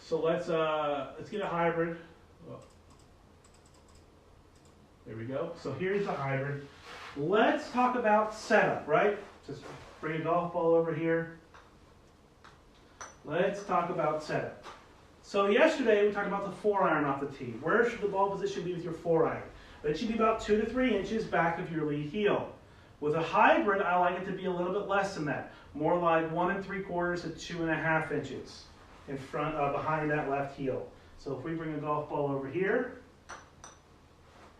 So let's get a hybrid. Oh. There we go. So here's the hybrid. Let's talk about setup, right? Just bring a golf ball over here. Let's talk about setup. So yesterday we talked about the 4-iron off the tee. Where should the ball position be with your 4-iron? It should be about 2 to 3 inches back of your lead heel. With a hybrid, I like it to be a little bit less than that. More like 1 3/4 to 2.5 inches in front behind that left heel. So if we bring a golf ball over here,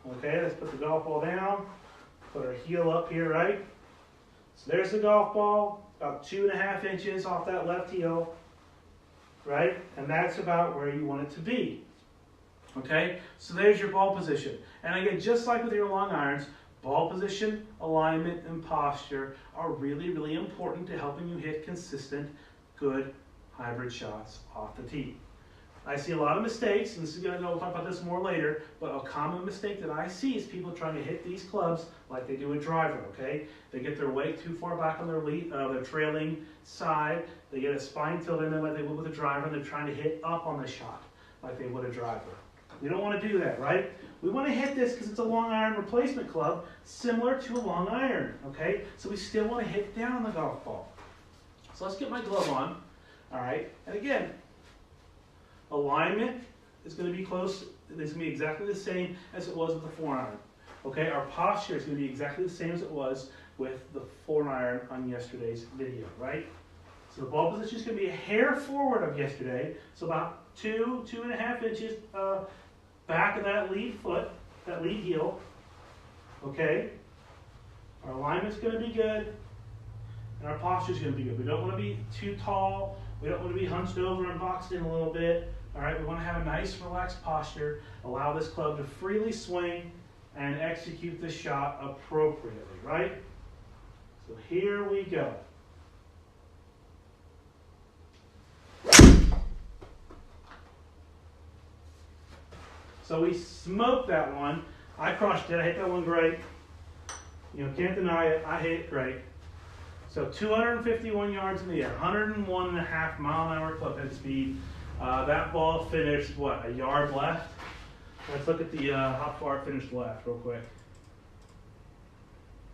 okay, let's put the golf ball down, put our heel up here, right? So there's the golf ball, about 2.5 inches off that left heel, right? And that's about where you want it to be. Okay, so there's your ball position. And again, just like with your long irons, ball position, alignment, and posture are really, really important to helping you hit consistent, good hybrid shots off the tee. I see a lot of mistakes, and we'll talk about this more later, but a common mistake that I see is people trying to hit these clubs like they do a driver, okay? They get their weight too far back on their their trailing side, they get a spine tilt in there like they would with a driver, and they're trying to hit up on the shot like they would a driver. We don't want to do that, right? We want to hit this because it's a long iron replacement club, similar to a long iron, okay? So we still want to hit down the golf ball. So let's get my glove on, all right? And again, alignment is going to be close. It's going to be exactly the same as it was with the 4-iron, okay? Our posture is going to be exactly the same as it was with the 4-iron on yesterday's video, right? So the ball position is going to be a hair forward of yesterday, so about 2.5 inches back of that lead foot, that lead heel, okay? Our alignment's going to be good, and our posture's going to be good. We don't want to be too tall. We don't want to be hunched over and boxed in a little bit. All right, we want to have a nice, relaxed posture, allow this club to freely swing and execute the shot appropriately, right? So here we go. So we smoked that one. I crushed it. I hit that one great. You know, can't deny it. I hit it great. So 251 yards in the air, 101.5 mile an hour club head speed. That ball finished, what, a yard left? Let's look at the how far it finished left real quick.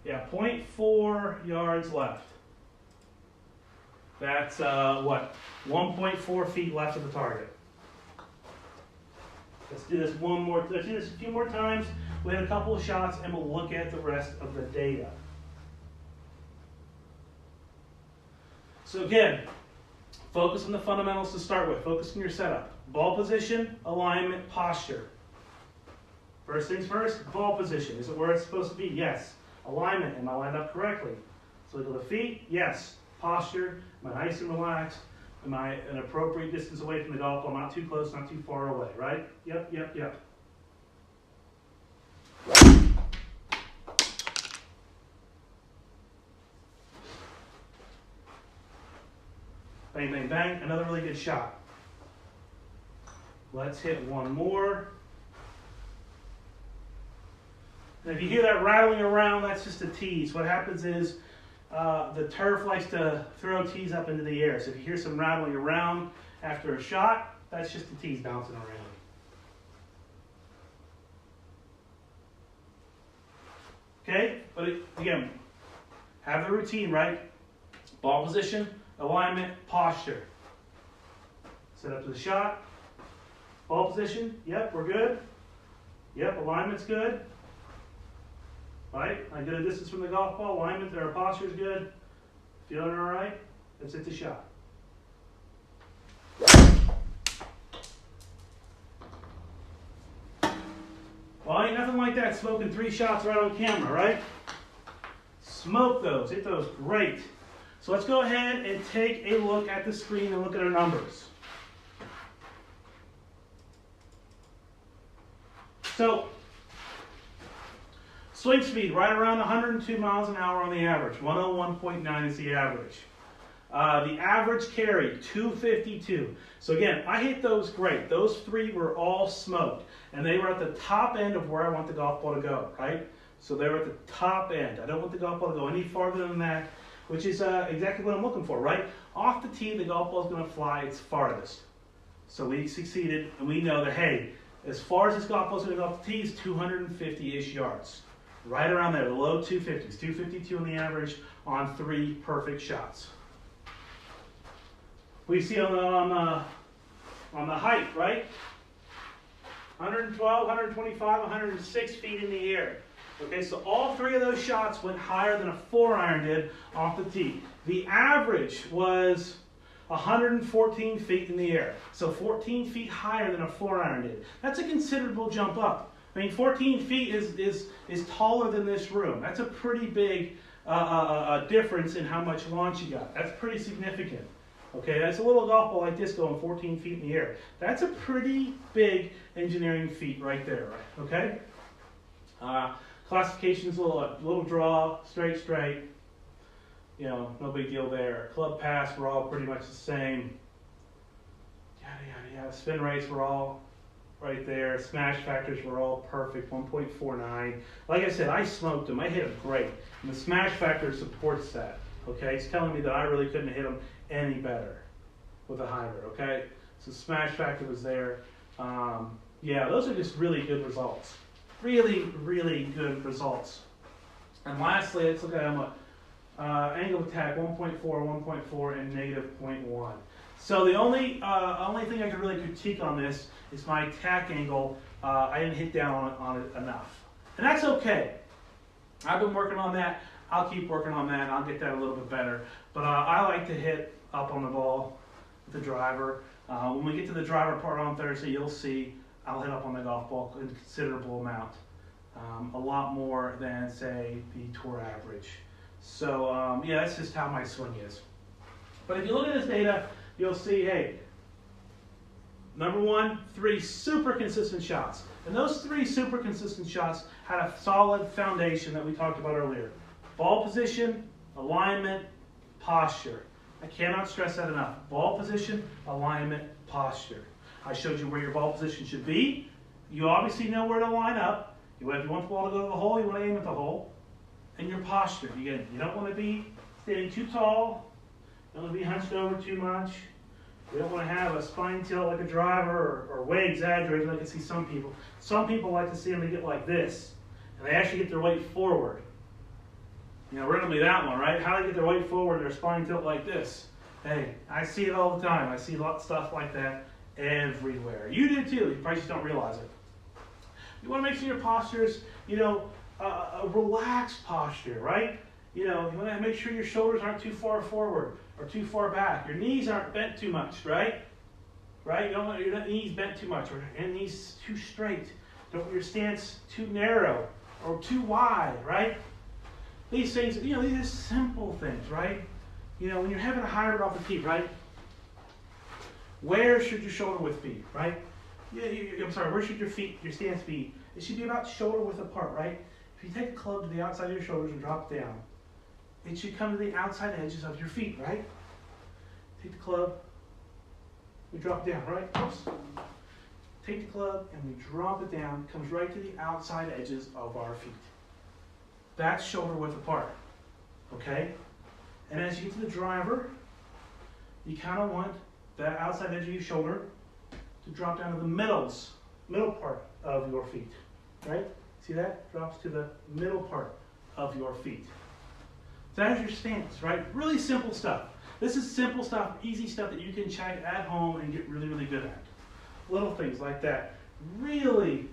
Yeah, 0.4 yards left. That's, what, 1.4 feet left of the target. Let's do this let's do this a few more times. We had a couple of shots, and we'll look at the rest of the data. So again, focus on the fundamentals to start with. Focus on your setup. Ball position, alignment, posture. First things first, ball position. Is it where it's supposed to be? Yes. Alignment, am I lined up correctly? So wiggle the feet, yes. Posture, am I nice and relaxed? Am I an appropriate distance away from the golf ball? Not too close, not too far away, right? Yep. Bang, bang, bang. Another really good shot. Let's hit one more. And if you hear that rattling around, that's just a tease. What happens is the turf likes to throw tees up into the air. So if you hear some rattling around after a shot, that's just the tees bouncing around. Okay, but again, have the routine, right? Ball position, alignment, posture. Set up to the shot. Ball position, yep, we're good. Yep, alignment's good. Right? I get a distance from the golf ball, alignment, our posture's good. Feeling all right? Let's hit the shot. Well, ain't nothing like that smoking 3 shots right on camera, right? Smoke those, hit those, great. So let's go ahead and take a look at the screen and look at our numbers. So, swing speed, right around 102 miles an hour on the average. 101.9 is the average. The average carry, 252. So again, I hit those great. Those 3 were all smoked. And they were at the top end of where I want the golf ball to go, right? So they were at the top end. I don't want the golf ball to go any farther than that, which is exactly what I'm looking for, right? Off the tee, the golf ball is going to fly its farthest. So we succeeded, and we know that, hey, as far as this golf ball's going to go off the tee is 250-ish yards. Right around there, the low 250s, 252 on the average on 3 perfect shots. We see on the height, right? 112, 125, 106 feet in the air. Okay, so all 3 of those shots went higher than a 4-iron did off the tee. The average was 114 feet in the air, so 14 feet higher than a 4-iron did. That's a considerable jump up. I mean, 14 feet is taller than this room. That's a pretty big difference in how much launch you got. That's pretty significant. Okay, that's a little golf ball like this going 14 feet in the air. That's a pretty big engineering feat right there, right? Okay? Classification's a little draw, straight. You know, no big deal there. Club pass were all pretty much the same. Yada. Spin rates were all right there. Smash factors were all perfect, 1.49. Like I said, I smoked them. I hit them great. And the smash factor supports that. Okay, it's telling me that I really couldn't hit them any better with a hybrid. Okay, so smash factor was there. Yeah, those are just really good results. Really good results. And lastly, let's look at them. Angle of attack 1.4, 1.4, and negative 0.1. So the only thing I can really critique on this is my attack angle. I didn't hit down on it enough, and that's okay. I've been working on that. I'll keep working on that. I'll get that a little bit better. But I like to hit up on the ball with the driver. When we get to the driver part on Thursday, you'll see I'll hit up on the golf ball a considerable amount, a lot more than say the tour average. So yeah, that's just how my swing is. But if you look at this data, you'll see, hey, number 1, 3 super consistent shots. And those 3 super consistent shots had a solid foundation that we talked about earlier. Ball position, alignment, posture. I cannot stress that enough. Ball position, alignment, posture. I showed you where your ball position should be. You obviously know where to line up. If you want the ball to go to the hole, you want to aim at the hole. And your posture. Again, you don't want to be standing too tall. You don't want to be hunched over too much. You don't want to have a spine tilt like a driver or way exaggerated like I see some people. Some people like to see them get like this. And they actually get their weight forward. You know, randomly that one, right? How do they get their weight forward and their spine tilt like this? Hey, I see it all the time. I see a lot of stuff like that everywhere. You do too. You probably just don't realize it. You want to make sure your posture's, you know, a relaxed posture, right? You know, you want to make sure your shoulders aren't too far forward or too far back. Your knees aren't bent too much, right? Right? You don't want your knees bent too much or your knees too straight. Don't want your stance too narrow or too wide, right? These things, you know, these are simple things, right? You know, when you're having a hybrid off the tee, right? Where should your shoulder width be, right? I'm sorry, where should your stance be? It should be about shoulder width apart, right? If you take the club to the outside of your shoulders and drop it down, it should come to the outside edges of your feet, right? Take the club, we drop it down, right? Oops. Take the club and we drop it down. It comes right to the outside edges of our feet. That's shoulder width apart, okay? And as you get to the driver, you kind of want that outside edge of your shoulder to drop down to the middle part of your feet, right? See that? Drops to the middle part of your feet. That is your stance, right? Really simple stuff. This is simple stuff, easy stuff that you can check at home and get really good at. Little things like that really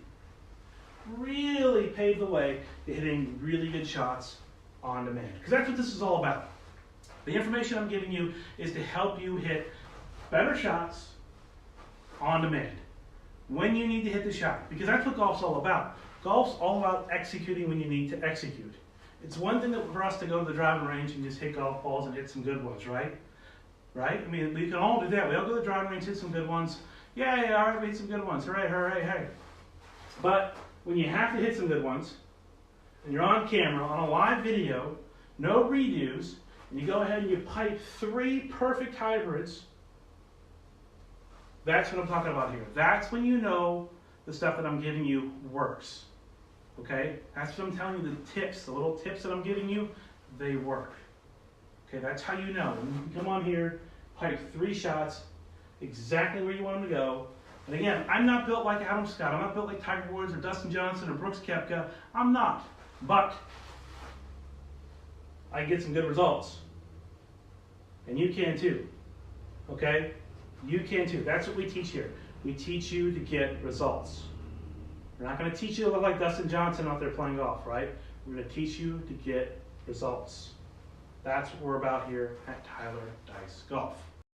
pave the way to hitting really good shots on demand. Because that's what this is all about. The information I'm giving you is to help you hit better shots on demand when you need to hit the shot, because that's what golf's all about. Golf's all about executing when you need to execute. It's one thing for us to go to the driving range and just hit golf balls and hit some good ones, right? Right? I mean, we can all do that. We all go to the driving range, hit some good ones. Yeah, all right, we hit some good ones. Hooray, hey. But when you have to hit some good ones, and you're on camera, on a live video, no redos, and you go ahead and you pipe 3 perfect hybrids, that's what I'm talking about here. That's when you know the stuff that I'm giving you works. Okay? That's what I'm telling you, the tips, the little tips that I'm giving you, they work. Okay, that's how you know. When you come on here, pipe 3 shots, exactly where you want them to go. And again, I'm not built like Adam Scott. I'm not built like Tiger Woods or Dustin Johnson or Brooks Koepka. I'm not. But I get some good results. And you can too. Okay? You can too. That's what we teach here. We teach you to get results. We're not going to teach you to look like Dustin Johnson out there playing golf, right? We're going to teach you to get results. That's what we're about here at Tyler Dice Golf.